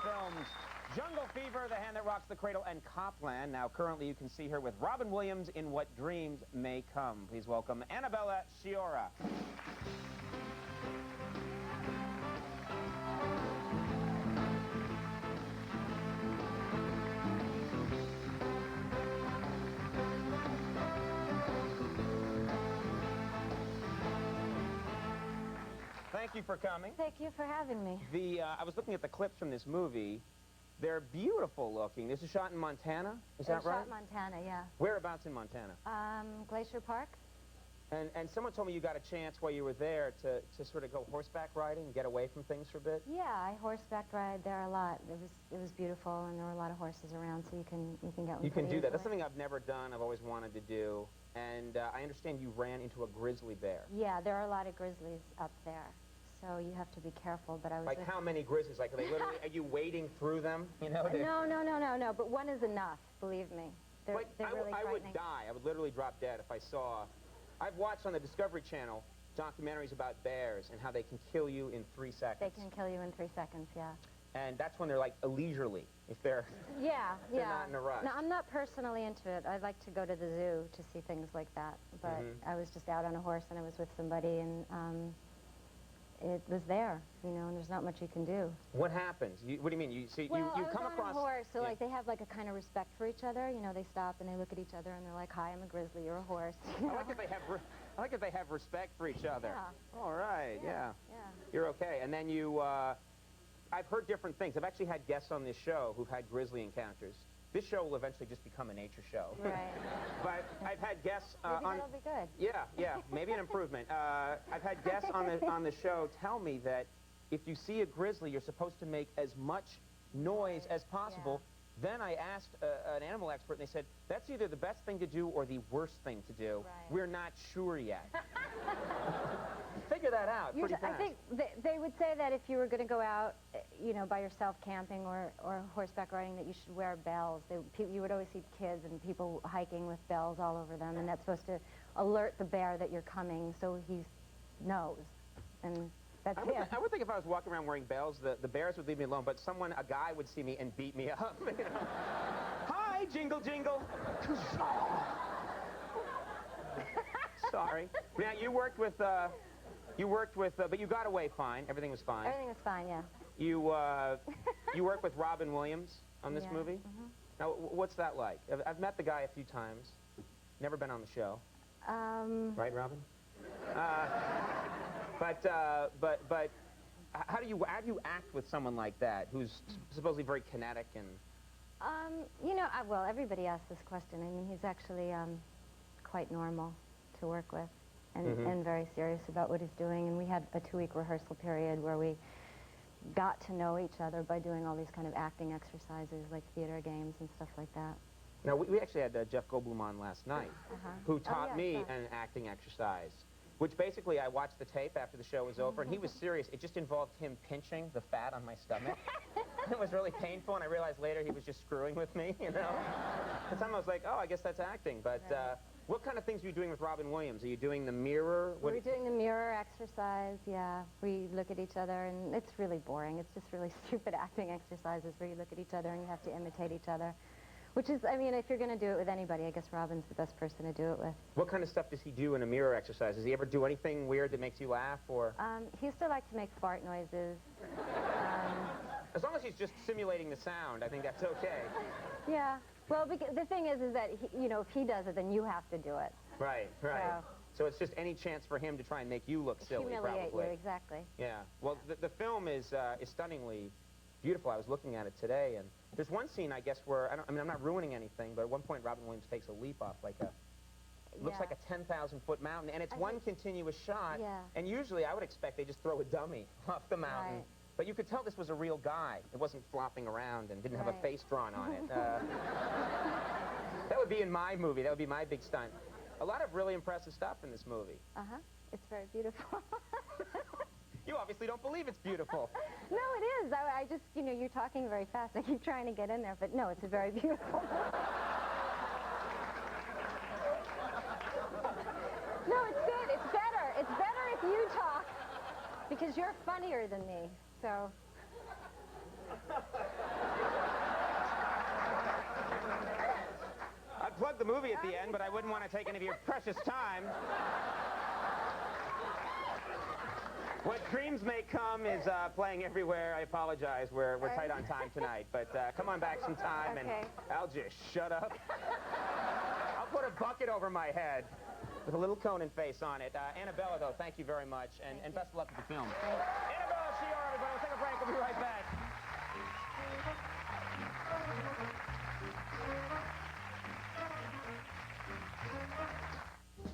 films Jungle Fever, The Hand That Rocks the Cradle, and Copland. Now, currently, you can see her with Robin Williams in What Dreams May Come. Please welcome Annabella Sciorra. Thank you for coming. Thank you for having me. I was looking at the clips from this movie. They're beautiful looking. This is shot in Montana, is that right? Shot in Montana, yeah. Whereabouts in Montana? Glacier Park. And someone told me you got a chance while you were there to sort of go horseback riding, get away from things for a bit. Yeah, I horseback ride there a lot. It was beautiful, and there were a lot of horses around, so you can get one. You can do that. That's something I've never done. I've always wanted to do. And I understand you ran into a grizzly bear. Yeah, there are a lot of grizzlies up there, so you have to be careful. But I was like how many grizzlies? Like are they literally? Are you wading through them? You know? No. But one is enough. Believe me. They're really frightening. I would die. I would literally drop dead if I saw. I've watched on the Discovery Channel documentaries about bears and how they can kill you in 3 seconds. They can kill you in 3 seconds, yeah. And that's when they're like leisurely, if they're they're not in a rush. No, I'm not personally into it. I like to go to the zoo to see things like that. But I was just out on a horse and I was with somebody and it was there, you know, and there's not much you can do. What happens? What do you mean? You come across... on a horse, so like they have like a kind of respect for each other. You know, they stop and they look at each other and they're like, "Hi, I'm a grizzly. You're a horse." I like if they have respect for each other. Yeah. All right. Yeah. Yeah. You're okay. And then you. I've heard different things. I've actually had guests on this show who've had grizzly encounters. This show will eventually just become a nature show. Right. But I've had guests Maybe that'll be good. Yeah, maybe an improvement. I've had guests on the show tell me that if you see a grizzly, you're supposed to make as much noise as possible. Yeah. Then I asked an animal expert, and they said, that's either the best thing to do or the worst thing to do. Right. We're not sure yet. Figure that out pretty fast. I think they would say that if you were going to go out, you know, by yourself camping or horseback riding, that you should wear bells. You would always see kids and people hiking with bells all over them, and that's supposed to alert the bear that you're coming, so he knows. And that's it. I would think if I was walking around wearing bells, the bears would leave me alone, but a guy would see me and beat me up. You know? Hi, jingle, jingle. Sorry. Now, you worked with, but you got away fine. Everything was fine. Everything was fine, yeah. You worked with Robin Williams on this movie? Now, what's that like? I've met the guy a few times. Never been on the show. Right, Robin? But how do you act with someone like that who's supposedly very kinetic and... you know, well, everybody asks this question. I mean, he's actually quite normal to work with and very serious about what he's doing. And we had a 2-week rehearsal period where we got to know each other by doing all these kind of acting exercises like theater games and stuff like that. Now, we actually had Jeff Goldblum on last night, who taught me an acting exercise, which basically I watched the tape after the show was over, and he was serious. It just involved him pinching the fat on my stomach. It was really painful, and I realized later he was just screwing with me, you know? At the time I was like, oh, I guess that's acting, but what kind of things are you doing with Robin Williams? Are you doing the mirror? We're doing the mirror exercise, yeah. We look at each other, and it's really boring. It's just really stupid acting exercises where you look at each other and you have to imitate each other. Which is, I mean, if you're going to do it with anybody, I guess Robin's the best person to do it with. What kind of stuff does he do in a mirror exercise? Does he ever do anything weird that makes you laugh, or...? He used to like to make fart noises. As long as he's just simulating the sound, I think that's okay. Yeah. Well, the thing is that, you know, if he does it, then you have to do it. Right. So it's just any chance for him to try and make you look silly, humiliate probably. You, exactly. Yeah. Well, the film is stunningly beautiful. I was looking at it today, and there's one scene, I guess, where, I'm not ruining anything, but at one point Robin Williams takes a leap off like a, looks like a 10,000-foot mountain, and it's one continuous shot, and usually I would expect they just throw a dummy off the mountain. Right. But you could tell this was a real guy. It wasn't flopping around and didn't have a face drawn on it. That would be in my movie. That would be my big stunt. A lot of really impressive stuff in this movie. It's very beautiful. You obviously don't believe it's beautiful. No, it is. I just, you know, you're talking very fast. I keep trying to get in there, but no, it's very beautiful. No, it's good. It's better. It's better if you talk, because you're funnier than me, so... plug the movie at the end, but I wouldn't want to take any of your precious time. What Dreams May Come is playing everywhere. I apologize. We're tight on time tonight, but come on back sometime, and I'll just shut up. I'll put a bucket over my head with a little Conan face on it. Annabella, though, thank you very much, and best of luck with the film. Annabella Sciorra, everybody. We'll take a break. We'll be right back.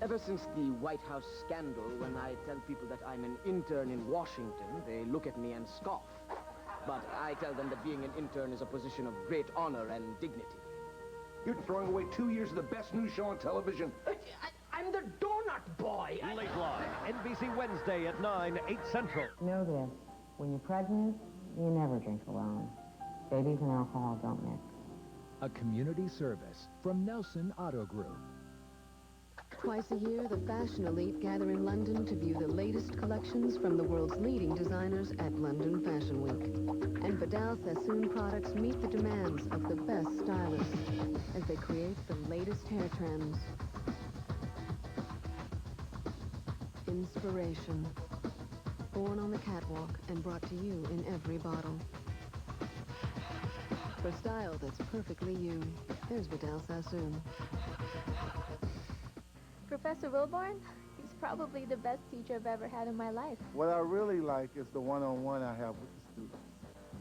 Ever since the White House scandal, when I tell people that I'm an intern in Washington, they look at me and scoff. But I tell them that being an intern is a position of great honor and dignity. You're throwing away 2 years of the best news show on television. I'm the donut boy. Late Line, NBC Wednesday at 9, 8 Central. Know this, when you're pregnant, you never drink alone. Babies and alcohol don't mix. A community service from Nelson Auto Group. Twice a year, the fashion elite gather in London to view the latest collections from the world's leading designers at London Fashion Week. And Vidal Sassoon products meet the demands of the best stylists as they create the latest hair trends. Inspiration. Born on the catwalk and brought to you in every bottle. For style that's perfectly you, there's Vidal Sassoon. Professor Wilborn, he's probably the best teacher I've ever had in my life. What I really like is the one-on-one I have with the students.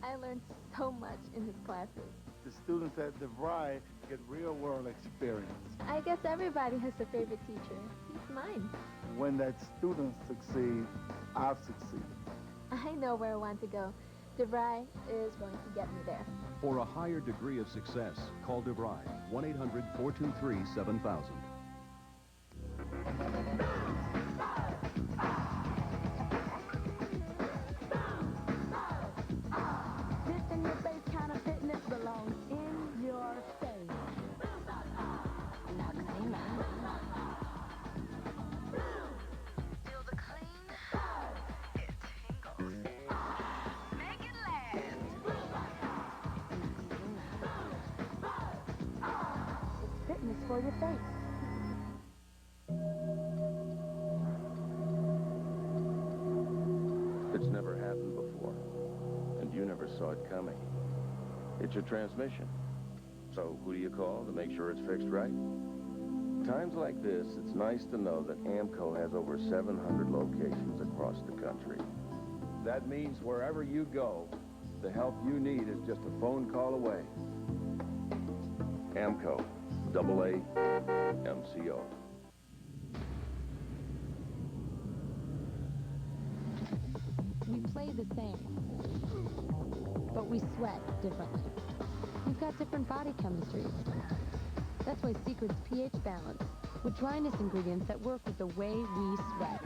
I learned so much in his classes. The students at DeVry get real-world experience. I guess everybody has a favorite teacher. He's mine. When that student succeeds, I've succeeded. I know where I want to go. DeVry is going to get me there. For a higher degree of success, call DeVry, 1-800-423-7000. This in your face kind of fitness belongs in your face. Feel the clean? It tingles. Make it last. It's fitness for your face. It's never happened before, and you never saw it coming. It's your transmission. So who do you call to make sure it's fixed right? Times like this, it's nice to know that AMCO has over 700 locations across the country. That means wherever you go, the help you need is just a phone call away. AMCO, AA-MCO. We play the same, but we sweat differently. We've got different body chemistries. That's why Secret's pH Balance, with dryness ingredients that work with the way we sweat.